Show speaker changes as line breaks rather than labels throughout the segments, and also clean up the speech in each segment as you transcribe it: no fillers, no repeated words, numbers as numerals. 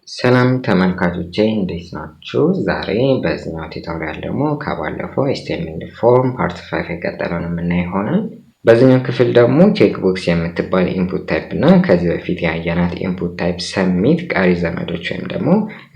ሰላም ተመልካቾቼ እንዴት ናችሁ? ዛሬ በዚህኛው ቱቶሪያል ደግሞ ከባለፈው HTML ፎርም ፓርት 5 የቀጠለውን የምናይ ይሆናል። በዚህኛው ክፍል ደግሞ ቼክ ቦክስ የምትባል ኢንፑት ታይፕ እና ከዚህ በፊት ያየናት ኢንፑት ታይፕ ሰሚት፣ ቀሪ ዘመዶች ወይም ደግሞ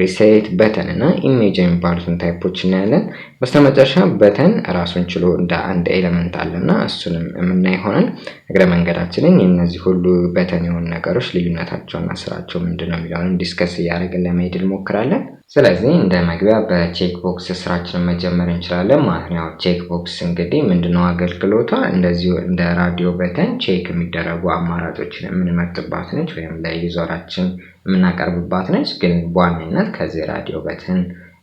ሪሴት፣ በተን እና ኢሜጅ የሚባሉትን ታይፖች እናያለን። በስተመጨረሻ በተን ራሱን ችሎ እንደ አንድ ኤሌመንት አለና እሱንም የምናይ ይሆናል። እግረ መንገዳችንን የነዚህ ሁሉ በተን የሆኑ ነገሮች ልዩነታቸውና ስራቸው ምንድነው የሚለውን ዲስከስ እያደረግን ለመሄድ እንሞክራለን። ስለዚህ እንደ መግቢያ በቼክ ቦክስ ስራችንን መጀመር እንችላለን ማለት ነው። ቼክ ቦክስ እንግዲህ ምንድነው አገልግሎቷ? እንደዚሁ እንደ ራዲዮ በተን ቼክ የሚደረጉ አማራጮችን የምንመርጥባት ነች ወይም ለዩዘራችን የምናቀርብባት ነች። ግን በዋነኝነት ከዚህ ራዲዮ በተን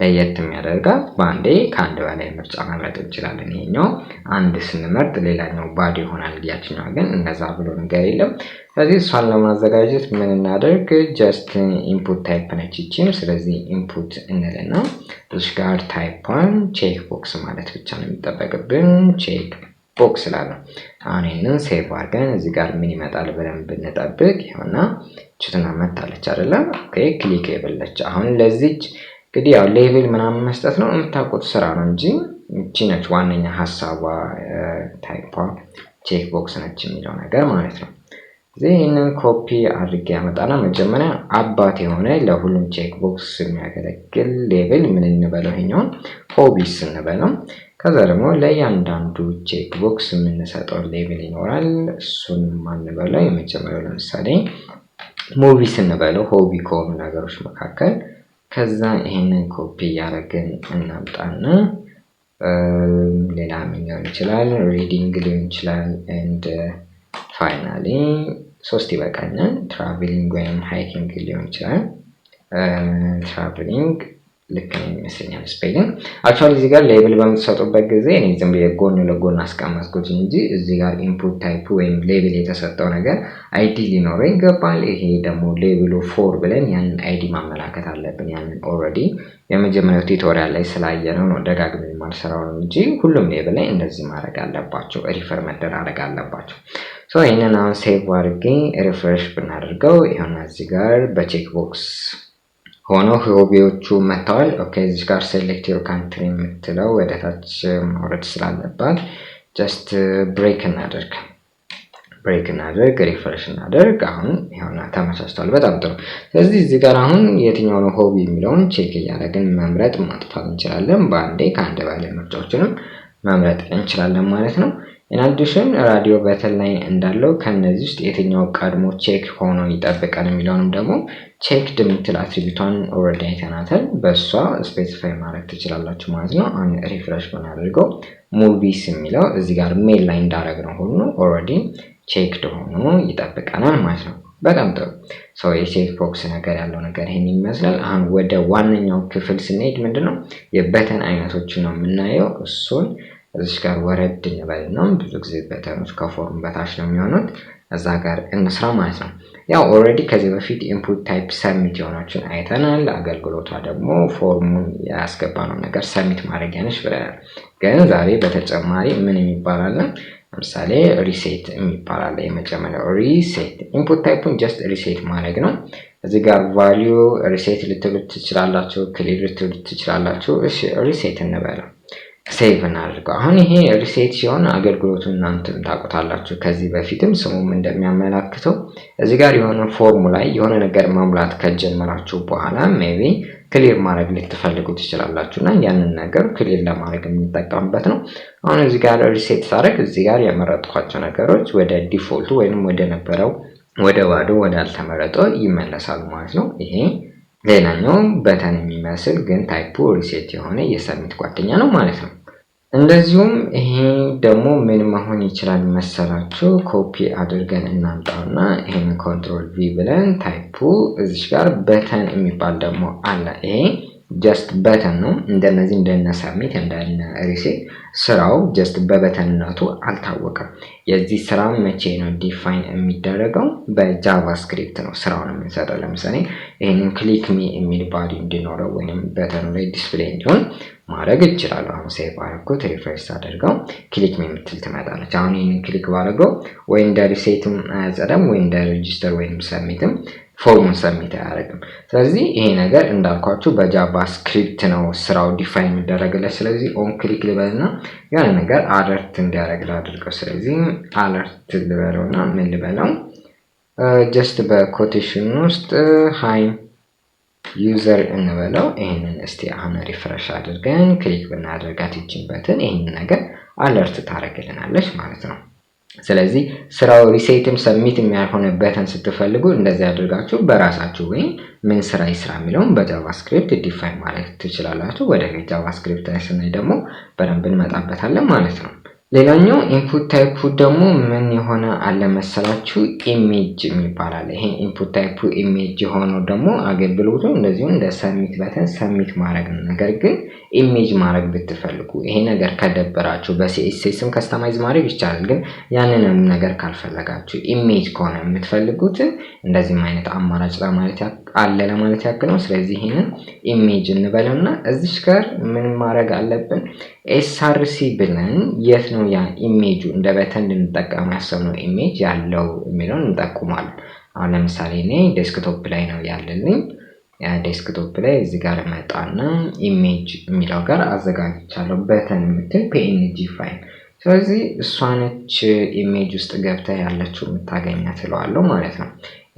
ለየት የሚያደርጋት በአንዴ ከአንድ በላይ ምርጫ መምረጥ እንችላለን። ይሄኛው አንድ ስንመርጥ ሌላኛው ባዶ ይሆናል። ያችኛው ግን እንደዛ ብሎ ነገር የለም። ስለዚህ እሷን ለማዘጋጀት ምን እናደርግ? ጀስት ኢንፑት ታይፕ ነች ይቺም። ስለዚህ ኢንፑት እንልና እዚህ ጋር ታይፑን ቼክ ቦክስ ማለት ብቻ ነው የሚጠበቅብን። ቼክ ቦክስ ላለው አሁን ይሄንን ሴቭ አድርገን እዚህ ጋር ምን ይመጣል ብለን ብንጠብቅ ይሆና ችትና መታለች አይደለም? ኦኬ ክሊክ ይበለች። አሁን ለዚች እንግዲህ ያው ሌቭል ምናምን መስጠት ነው የምታውቁት ስራ ነው እንጂ እቺ ነች ዋነኛ ሐሳቧ። ታይፑ ቼክ ቦክስ ነች የሚለው ነገር ማለት ነው። ይሄንን ኮፒ አድርጌ ያመጣና መጀመሪያ አባት የሆነ ለሁሉም ቼክ ቦክስ የሚያገለግል ሌቭል ምን እንበለው? ይሄኛው ሆቢስ እንበለው። ከዛ ደግሞ ለእያንዳንዱ ቼክ ቦክስ የምንሰጠው ሌቭል ይኖራል። እሱን ማን እንበለው? የመጀመሪያው ለምሳሌ ሙቪስ እንበለው፣ ሆቢ ከሆኑ ነገሮች መካከል። ከዛ ይሄንን ኮፒ ያደረግን እናምጣና ሌላ ምን ሊሆን ይችላል? ሪዲንግ ሊሆን ይችላል። ኤንድ ፋይናሊ 3 ይበቃኛል። ትራቨሊንግ ወይም ሃይኪንግ ሊሆን ይችላል። ትራቨሊንግ ልክ ነው ይመስለኛል ስፔሊንግ። አክቹአሊ እዚህ ጋር ሌብል በምትሰጡበት ጊዜ እኔ ዝም ብዬ ጎን ለጎን አስቀመጥኩት እንጂ እዚህ ጋር ኢንፑት ታይፕ ወይም ሌብል የተሰጠው ነገር አይዲ ሊኖረው ይገባል። ይሄ ደግሞ ሌብሉ 4 ብለን ያንን አይዲ ማመላከት አለብን። ያንን ኦልሬዲ የመጀመሪያው ቱቶሪያል ላይ ስላየነው ነው ደጋግመን ማልሰራው ነው እንጂ ሁሉም ሌብል ላይ እንደዚህ ማድረግ አለባቸው፣ ሪፈር መደረግ አለባቸው። ሶ ይሄንን አሁን ሴቭ አድርጌ ሪፍሬሽ ብናደርገው ይሄን እዚህ ጋር በቼክ ቦክስ ሆኖ ሆቢዎቹ መጥተዋል። ኦኬ እዚህ ጋር ሴሌክት ዩር ካንትሪ የምትለው ወደ ታች ማውረድ ስላለባት ጀስት ብሬክ እናደርግ፣ ሪፍሬሽ እናደርግ። አሁን ይሄውና ተመቻችቷል። በጣም ጥሩ። ስለዚህ እዚህ ጋር አሁን የትኛው ነው ሆቢ የሚለውን ቼክ እያደረግን መምረጥ ማጥፋት እንችላለን። በአንዴ ከአንድ በላይ ምርጫዎችንም መምረጥ እንችላለን ማለት ነው። in addition ራዲዮ በተን ላይ እንዳለው ከነዚህ ውስጥ የትኛው ቀድሞ ቼክ ሆኖ ይጠብቃል የሚለውንም ደግሞ ቼክድ የምትል አትሪቢዩቷን ኦልሬዲ አይተናታል። በሷ ስፔሲፋይ ማድረግ ትችላላችሁ ማለት ነው። አሁን ሪፍሬሽ ብናደርገው ሙቪስ የሚለው እዚህ ጋር ሜል ላይ እንዳደረግነው ሁሉ ኦልሬዲ ቼክድ ሆኖ ይጠብቀናል ማለት ነው። በጣም ጥሩ። ሶ የቼክ ቦክስ ነገር ያለው ነገር ይሄን ይመስላል። አሁን ወደ ዋነኛው ክፍል ስንሄድ ምንድነው የበተን አይነቶችን ነው የምናየው። እሱን እዚህ ጋር ወረድ እንበልና ብዙ ጊዜ በተኖች ከፎርም በታች ነው የሚሆኑት። እዛ ጋር እንስራ ማለት ነው። ያው ኦልሬዲ ከዚህ በፊት ኢንፑት ታይፕ ሰሚት የሆናችን አይተናል። አገልግሎቷ ደግሞ ፎርሙን ያስገባነው ነገር ሰሚት ማድረጊያ ነች ብለናል። ግን ዛሬ በተጨማሪ ምን የሚባል ለምሳሌ ሪሴት የሚባል አለ። የመጀመሪያው ሪሴት ኢንፑት ታይፑን ጀስት ሪሴት ማድረግ ነው። እዚህ ጋር ቫልዩ ሪሴት ልትሉት ትችላላችሁ፣ ክሊር ልትሉት ትችላላችሁ። እሺ ሪሴት እንበለው፣ ሴቭ እናድርገው። አሁን ይሄ ሪሴት ሲሆን አገልግሎቱን እናንተም ታውቁታላችሁ። ከዚህ በፊትም ስሙም እንደሚያመላክተው እዚህ ጋር የሆነ ፎርሙ ላይ የሆነ ነገር መሙላት ከጀመራችሁ በኋላ ሜቢ ክሊር ማድረግ ልትፈልጉ ትችላላችሁና ያንን ነገር ክሊር ለማድረግ የምንጠቀምበት ነው። አሁን እዚህ ጋር ሪሴት ሳደርግ እዚህ ጋር የመረጥኳቸው ነገሮች ወደ ዲፎልቱ ወይንም ወደ ነበረው ወደ ባዶ ወደ አልተመረጠው ይመለሳሉ ማለት ነው። ይሄ ሌላኛው በተን የሚመስል ግን ታይፑ ሪሴት የሆነ የሰሚት ጓደኛ ነው ማለት ነው። እንደዚሁም ይሄ ደግሞ ምን መሆን ይችላል መሰላችሁ? ኮፒ አድርገን እናምጣውና ይሄን ኮንትሮል ቪ ብለን ታይፑ እዚህ ጋር በተን የሚባል ደግሞ አለ። ይሄ ጀስት በተን ነው። እንደነዚህ እንደነ ሰሚት እንደነ ሪሴት ስራው ጀስት በበተንነቱ አልታወቀም። የዚህ ስራ መቼ ነው ዲፋይን የሚደረገው? በጃቫስክሪፕት ነው ስራውን የምንሰጠው። ለምሳሌ ይሄንን ክሊክ ሚ የሚል ባዲ እንዲኖረው ወይንም በተኑ ላይ ዲስፕሌይ እንዲሆን ማድረግ እችላለሁ። አሁን ሴቭ አድርጎት ሪፍሬሽ አድርገው ክሊክ ሚ የምትል ትመጣለች። አሁን ይሄንን ክሊክ ባደርገው ወይ እንደ ሪሴትም አያጸዳም ወይ እንደ ሬጂስተር ወይንም ሰሚትም ፎርሙን ሰሚት አያደርግም። ስለዚህ ይሄ ነገር እንዳልኳችሁ በጃቫስክሪፕት ነው ስራው ዲፋይን የሚደረግለት። ስለዚህ ኦን ክሊክ ልበልና ያን ነገር አለርት እንዲያደርግ ላድርገው። ስለዚህ አለርት ልበለውና ምን ልበለው ጀስት በኮቴሽን ውስጥ ሃይ ዩዘር እንበለው። ይሄንን እስቲ አሁን ሪፍሬሽ አድርገን ክሊክ ብናደርጋት ይችንበትን ይሄንን ነገር አለርት ታደርግልናለች ማለት ነው። ስለዚህ ስራው ሪሴትም ሰሚት የሚያልሆነ በተን ስትፈልጉ እንደዚህ አድርጋችሁ በራሳችሁ ወይ ምን ስራ ይስራ የሚለውን በጃቫስክሪፕት ዲፋይን ማለት ትችላላችሁ። ወደ ጃቫስክሪፕት ላይ ስናይ ደግሞ በደንብ እንመጣበታለን ማለት ነው። ሌላኛው ኢንፑት ታይፑ ደግሞ ምን የሆነ አለ መሰላችሁ ኢሜጅ የሚባል አለ። ይሄ ኢንፑት ታይፑ ኢሜጅ የሆነው ደግሞ አገልግሎቱ እንደዚሁ እንደ ሰሚት በተን ሰሚት ማድረግ ነው። ነገር ግን ኢሜጅ ማድረግ ብትፈልጉ ይሄ ነገር ከደበራችሁ በሲኤስኤስም ከስተማይዝ ማድረግ ይቻላል። ግን ያንንም ነገር ካልፈለጋችሁ ኢሜጅ ከሆነ የምትፈልጉት እንደዚህም አይነት አማራጭ አለ ለማለት ያክል ነው። ስለዚህ ይሄንን ኢሜጅ እንበለውና እዚሽ ጋር ምን ማድረግ አለብን ኤስአርሲ ብለን የት ነው ያ ኢሜጁ እንደ በተን እንጠቀም ያሰብነው ኢሜጅ ያለው የሚለውን እንጠቁማለን። አሁን ለምሳሌ እኔ ዴስክቶፕ ላይ ነው ያለልኝ። ያ ዴስክቶፕ ላይ እዚህ ጋር መጣና ኢሜጅ የሚለው ጋር አዘጋጅቻለሁ በተን የምትል ፒኤንጂ ፋይል። ስለዚህ እሷነች ኢሜጅ ውስጥ ገብታ ያለችው የምታገኛት እለዋለሁ ማለት ነው።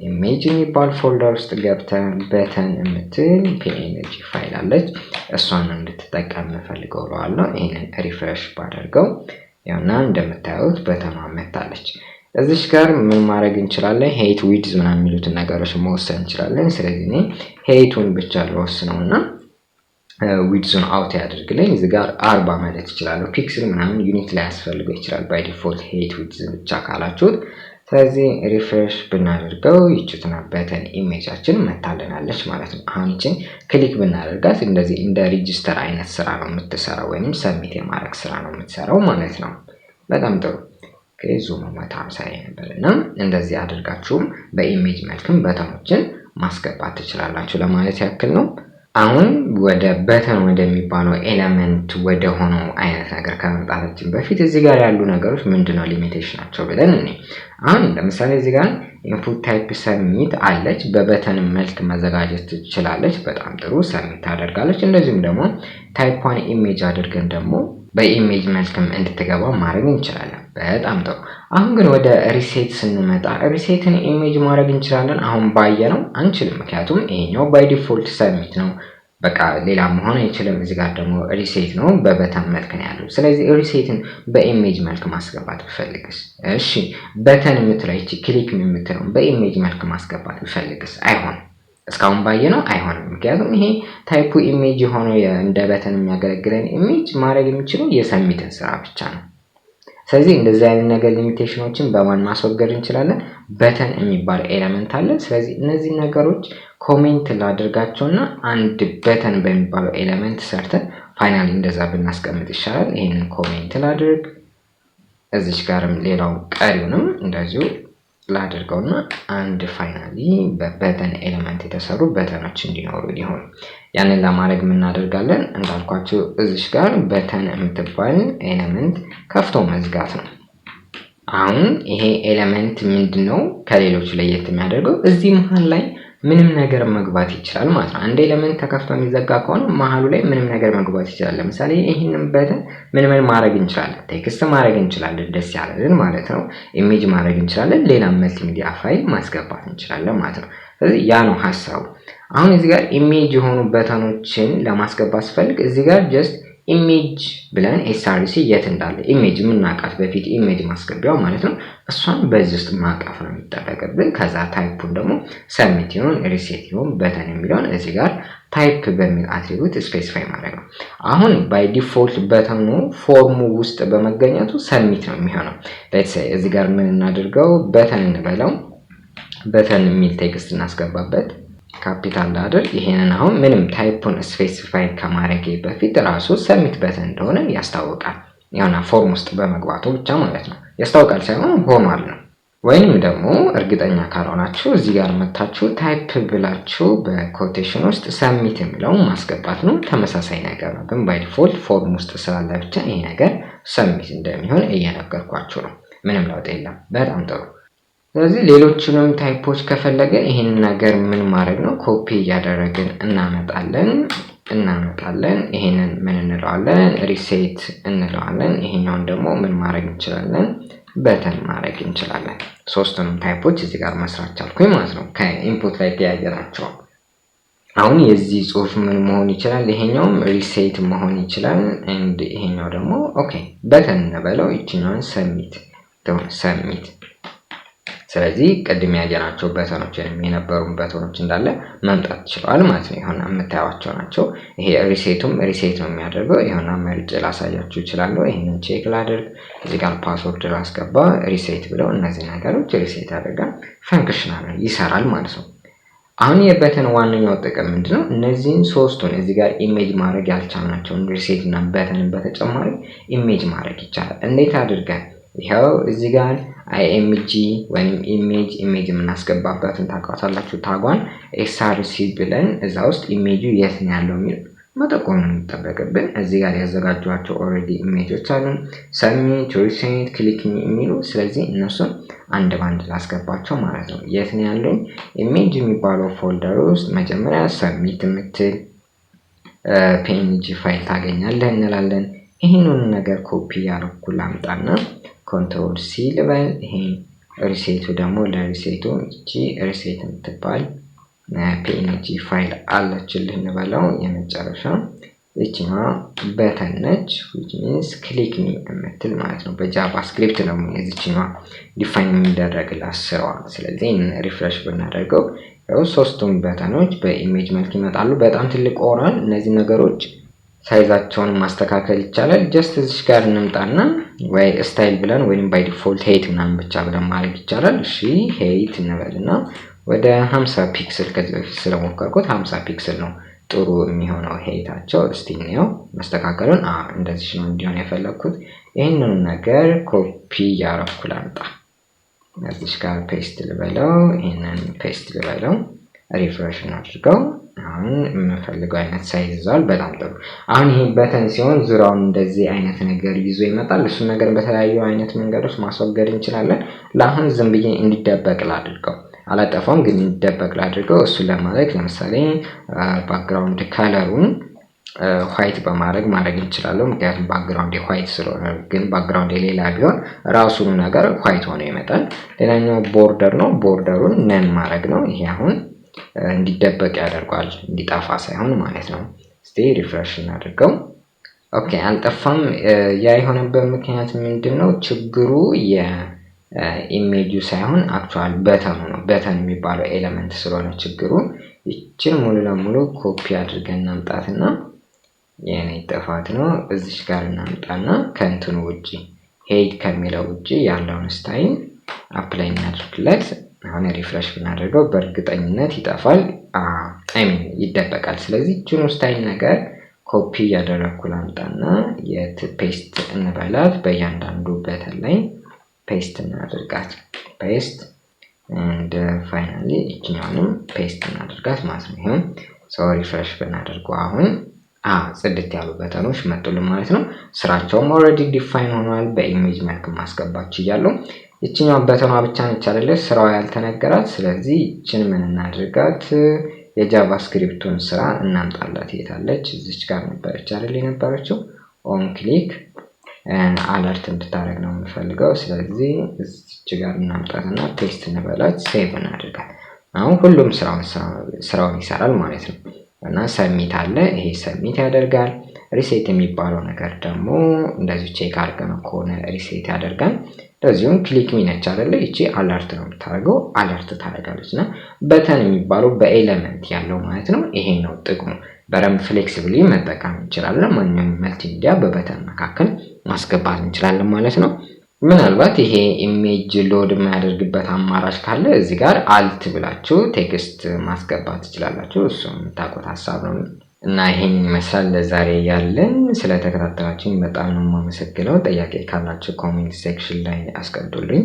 ኢሜጅ የሚባል ፎልደር ውስጥ ገብታ በተን የምትል ፒኤንጂ ፋይል አለች። እሷን እንድትጠቀም ፈልገው እለዋለሁ። ይሄንን ሪፍሬሽ ባደርገው ያውና እንደምታዩት በተን መጣለች። እዚሽ ጋር ምን ማድረግ እንችላለን ሄይት ዊድዝ ምናምን የሚሉትን ነገሮች መወሰን እንችላለን። ስለዚህ እኔ ሄይቱን ብቻ ልወስነውና ዊድዙን አውት ያድርግልኝ። እዚህ ጋር 40 ማለት ይችላል። ፒክስል ምናምን ዩኒት ላይ ያስፈልገው ይችላል ባይ ዲፎልት ሄይት ዊድዝ ብቻ ካላችሁት። ስለዚህ ሪፍሬሽ ብናደርገው ይችትና በተን ኢሜጃችን መታለናለች ማለት ነው። አሁን ይችን ክሊክ ብናደርጋት እንደዚህ እንደ ሬጂስተር አይነት ስራ ነው የምትሰራው ወይንም ሰብሚት የማድረግ ስራ ነው የምትሰራው ማለት ነው። በጣም ጥሩ ዙም 150 ላይ ነበርና እንደዚህ አድርጋችሁም በኢሜጅ መልክም በተኖችን ማስገባት ትችላላችሁ ለማለት ያክል ነው። አሁን ወደ በተን ወደሚባለው ኤሌመንት ወደ ሆነው አይነት ነገር ከመምጣታችን በፊት እዚህ ጋር ያሉ ነገሮች ምንድነው ሊሚቴሽናቸው ብለን እኔ አሁን ለምሳሌ እዚህ ጋር ኢንፑት ታይፕ ሰሚት አለች። በበተን መልክ መዘጋጀት ትችላለች። በጣም ጥሩ ሰሚት ታደርጋለች። እንደዚሁም ደግሞ ታይፕዋን ኢሜጅ አድርገን ደግሞ በኢሜጅ መልክም እንድትገባ ማድረግ እንችላለን። በጣም ጥሩ። አሁን ግን ወደ ሪሴት ስንመጣ ሪሴትን ኢሜጅ ማድረግ እንችላለን። አሁን ባየነው አንችልም፣ ምክንያቱም ይሄኛው ባይ ዲፎልት ሰሚት ነው። በቃ ሌላ መሆን አይችልም። እዚህ ጋር ደግሞ ሪሴት ነው በበተን መልክ ነው ያለው። ስለዚህ ሪሴትን በኢሜጅ መልክ ማስገባት ብፈልግስ? እሺ በተን የምትለው እቺ ክሊክ የምትለው በኢሜጅ መልክ ማስገባት ብፈልግስ? አይሆንም። እስካሁን ባየነው አይሆንም፣ ምክንያቱም ይሄ ታይፑ ኢሜጅ የሆነው እንደ በተን የሚያገለግለን ኢሜጅ ማድረግ የሚችለው የሰሚትን ስራ ብቻ ነው። ስለዚህ እንደዚህ አይነት ነገር ሊሚቴሽኖችን በማን ማስወገድ እንችላለን? በተን የሚባል ኤሌመንት አለ። ስለዚህ እነዚህ ነገሮች ኮሜንት ላድርጋቸውና አንድ በተን በሚባለው ኤሌመንት ሰርተን ፋይናሊ እንደዛ ብናስቀምጥ ይሻላል። ይሄንን ኮሜንት ላድርግ። እዚች ጋርም ሌላው ቀሪውንም እንደዚሁ ላድርገውና አንድ ፋይናሊ በበተን ኤሌመንት የተሰሩ በተኖች እንዲኖሩ ሊሆን ያንን ለማድረግ ምን እናደርጋለን? እንዳልኳችሁ እዚሽ ጋር በተን የምትባል ኤሌመንት ከፍቶ መዝጋት ነው። አሁን ይሄ ኤሌመንት ምንድነው ከሌሎች ለየት የሚያደርገው? እዚህ መሃል ላይ ምንም ነገር መግባት ይችላል ማለት ነው። አንድ ኤሌመንት ተከፍቶ የሚዘጋ ከሆነ መሃሉ ላይ ምንም ነገር መግባት ይችላል። ለምሳሌ ይሄንን በተን ምን ማድረግ እንችላለን? ቴክስት ማድረግ እንችላለን፣ ደስ ያለን ማለት ነው። ኢሜጅ ማድረግ እንችላለን፣ ሌላ መልቲሚዲያ ፋይል ማስገባት እንችላለን ማለት ነው። ስለዚህ ያ ነው ሐሳቡ። አሁን እዚህ ጋር ኢሜጅ የሆኑ በተኖችን ለማስገባት ስፈልግ እዚህ ጋር ጀስት ኢሜጅ ብለን ኤስአርሲ የት እንዳለ ኢሜጅ ምናቃት በፊት ኢሜጅ ማስገቢያው ማለት ነው። እሷን በዚህ ውስጥ ማቃፍ ነው የሚጠበቅብን። ከዛ ታይፑን ደግሞ ሰብሚት ይሁን ሪሴት ይሁን በተን የሚለውን እዚህ ጋር ታይፕ በሚል አትሪቢዩት ስፔሲፋይ ማድረግ ነው። አሁን ባይ ዲፎልት በተኑ ፎርሙ ውስጥ በመገኘቱ ሰብሚት ነው የሚሆነው። ሌትስ ሴይ እዚህ ጋር ምን እናድርገው? በተን እንበለው። በተን የሚል ቴክስት እናስገባበት ካፒታል ላድርግ። ይሄንን አሁን ምንም ታይፑን ስፔሲፋይ ከማድረግ በፊት ራሱ ሰብሚት በተን እንደሆነ ያስታውቃል። ያውና ፎርም ውስጥ በመግባቱ ብቻ ማለት ነው። ያስታውቃል ሳይሆን ሆኗል ነው። ወይንም ደግሞ እርግጠኛ ካልሆናችሁ እዚህ ጋር መታችሁ ታይፕ ብላችሁ በኮቴሽን ውስጥ ሰብሚት የሚለውን ማስገባት ነው። ተመሳሳይ ነገር ነው፣ ግን ባይ ዲፎልት ፎርም ውስጥ ስላለ ብቻ ይሄ ነገር ሰብሚት እንደሚሆን እየነገርኳችሁ ነው። ምንም ለውጥ የለም። በጣም ጥሩ። ስለዚህ ሌሎችንም ታይፖች ከፈለገ ይሄን ነገር ምን ማድረግ ነው ኮፒ ያደረግን እናመጣለን ይሄንን ምን እንለዋለን ሪሴት እንለዋለን ይሄኛውን ደግሞ ምን ማድረግ እንችላለን በተን ማድረግ እንችላለን ሶስቱንም ታይፖች እዚህ ጋር መስራት ቻልኩኝ ማለት ነው ከኢንፑት ላይ ያያያዝናቸው አሁን የዚህ ጽሁፍ ምን መሆን ይችላል ይሄኛውም ሪሴት መሆን ይችላል and ይሄኛው ደግሞ ኦኬ በተን እንበለው ይችኛውን ሰብሚት ስለዚህ ቀድም ያያናቸው በተኖችንም የነበሩን በተኖች እንዳለ መምጣት ይችላል ማለት ነው ይሄና የምታዩዋቸው ናቸው ይሄ ሪሴቱም ሪሴት ነው የሚያደርገው ይሄና መርጬ ላሳያችሁ ይችላል ይሄንን ቼክ ላድርግ እዚህ ጋር ፓስወርድ ላስገባ ሪሴት ብለው እነዚህ ነገሮች ሪሴት ያደርጋል ፈንክሽናል ይሰራል ማለት ነው አሁን የበተን ዋነኛው ጥቅም ምንድነው እነዚህን ሶስቱን እዚህ ጋር ኢሜጅ ማድረግ ያልቻልናቸው ሪሴት እና በተን በተጨማሪ ኢሜጅ ማድረግ ይቻላል እንዴት አድርገን ይሄው እዚህ ጋር img ወይም ኢሜጅ የምናስገባበትን ታውቃላችሁ ታጓን src ብለን እዛ ውስጥ ኢሜጁ የት ነው ያለው የሚል መጠቆም እንጠበቅብን እዚህ ጋር ያዘጋጇቸው ኦሬዲ ኢሜጆች አሉ ሰብሚት ሪሴት ክሊክ የሚሉ ስለዚህ እነሱን አንድ ባንድ ላስገባቸው ማለት ነው የት ነው ያለው ኢሜጅ የሚባለው ፎልደር ውስጥ መጀመሪያ ሰብሚት የምትል png ፋይል ታገኛለህ እንላለን ይሄንን ነገር ኮፒ ያደርኩ ላምጣና ኮንትሮል ሲ ልበል ይሄ ሪሴቱ ደግሞ ለሪሴቱ እቺ ሪሴት የምትባል png ፋይል አለችልህ እንበለው የመጨረሻ እቺማ በተን ነች which means click me የምትል ማለት ነው በጃቫስክሪፕት ነው እዚህኛዋ ዲፋይን የሚደረግላት ስራዋ ስለዚህ ሪፍሬሽ ብናደርገው ያው ሶስቱም በተኖች በኢሜጅ መልክ ይመጣሉ በጣም ትልቅ ኦራል እነዚህ ነገሮች ሳይዛቸውን ማስተካከል ይቻላል ጀስት እዚህ ጋር እንምጣና ወይ ስታይል ብለን ወይም ባይ ዲፎልት ሄት ምናምን ብቻ ብለን ማድረግ ይቻላል እሺ ሄት እንበልና ወደ 50 ፒክሰል ከዚህ በፊት ስለሞከርኩት 50 ፒክሰል ነው ጥሩ የሚሆነው ሄታቸው እስቲ ነው ማስተካከሉን እንደዚህ ነው እንዲሆን የፈለኩት ይሄንን ነገር ኮፒ ያረኩ ላምጣ እዚህ ጋር ፔስት ልበለው ይሄንን ፔስት ልበለው ሪፍሬሽ እናድርገው አሁን የምፈልገው አይነት ሳይዝ ይዟል በጣም ጥሩ አሁን ይሄ በተን ሲሆን ዙራውን እንደዚህ አይነት ነገር ይዞ ይመጣል እሱ ነገር በተለያዩ አይነት መንገዶች ማስወገድ እንችላለን ለአሁን ዝም ብዬ እንዲደበቅ ላድርገው አላጠፋም ግን እንዲደበቅ ላድርገው እሱ ለማድረግ ለምሳሌ ባክግራውንድ ከለሩን ዋይት በማድረግ እንችላለን ምክንያቱም ባክግራውንድ ዋይት ስለሆነ ግን ባክግራውንድ ሌላ ቢሆን ራሱን ነገር ዋይት ሆኖ ይመጣል ሌላኛው ቦርደር ነው ቦርደሩን ነን ማድረግ ነው ይሄ አሁን እንዲደበቅ ያደርጋል እንዲጣፋ ሳይሆን ማለት ነው እስቲ ሪፍሬሽ እናድርገው ኦኬ አልጠፋም ያ የሆነበት ምክንያት ምንድነው ችግሩ የኢሜጁ ሳይሆን አክቹዋል በተኑ ነው በተን የሚባለው ኤሌመንት ስለሆነ ችግሩ እቺን ሙሉ ለሙሉ ኮፒ አድርገን እናምጣትና የኔ ጥፋት ነው እዚህ ጋር እናምጣና ከእንትኑ ውጪ ሄድ ከሚለው ውጪ ያለውን ስታይል አፕላይ እናድርግለት አሁን ሪፍሬሽ ብናደርገው በእርግጠኝነት ይጠፋል ይደበቃል ስለዚህ እቺን ስታይል ነገር ኮፒ ያደረኩ ላምጣና ፔስት እንበላት በእያንዳንዱ በተን ላይ ፔስት እናድርጋት ፔስት and finally እቺኛውንም ፔስት እናድርጋት ማለት ነው ይሄን ሪፍሬሽ ብናደርገው አሁን ጽድት ያሉ በተኖች መጥተዋል ማለት ነው ስራቸውም ኦሬዲ ዲፋይን ሆኗል በኢሜጅ መልክ ማስገባት ይችላል እቺኛው በተኗ ብቻ ነች አይደለ ስራው ያልተነገራት ስለዚህ እቺን ምን እናድርጋት የጃቫስክሪፕቱን ስራ እናምጣላት የታለች እዚች ጋር ነበረች አይደል የነበረችው ኦን ክሊክ አለርት እንድታረግ ነው የምፈልገው ስለዚህ እዚች ጋር እናምጣትና ፔስት እንበላት ሴቭ እናድርጋት አሁን ሁሉም ስራውን ይሰራል ማለት ነው እና ሰብሚት አለ ይሄ ሰብሚት ያደርጋል ሪሴት የሚባለው ነገር ደግሞ እንደዚህ ቼክ አድርገን ከሆነ ሪሴት ያደርጋል ለዚሁም ክሊክ ሚነች አይደለ እቺ አለርት ነው የምታደርገው አለርት ታደርጋለችና በተን የሚባለው በኤሌመንት ያለው ማለት ነው ይሄ ነው ጥቅሙ በረም ፍሌክሲብሊ መጠቀም እንችላለን ማንኛውም መልቲሚዲያ በበተን መካከል ማስገባት እንችላለን ማለት ነው ምናልባት ይሄ ኢሜጅ ሎድ የሚያደርግበት አማራጭ ካለ እዚህ ጋር አልት ብላችሁ ቴክስት ማስገባት ትችላላችሁ እሱም ታቆት ሐሳብ ነው እና ይሄን ይመስላል ለዛሬ ያለን ስለተከታተላችሁኝ በጣም ነው የማመሰግነው ጥያቄ ካላችሁ ኮሜንት ሴክሽን ላይ አስቀምጡልኝ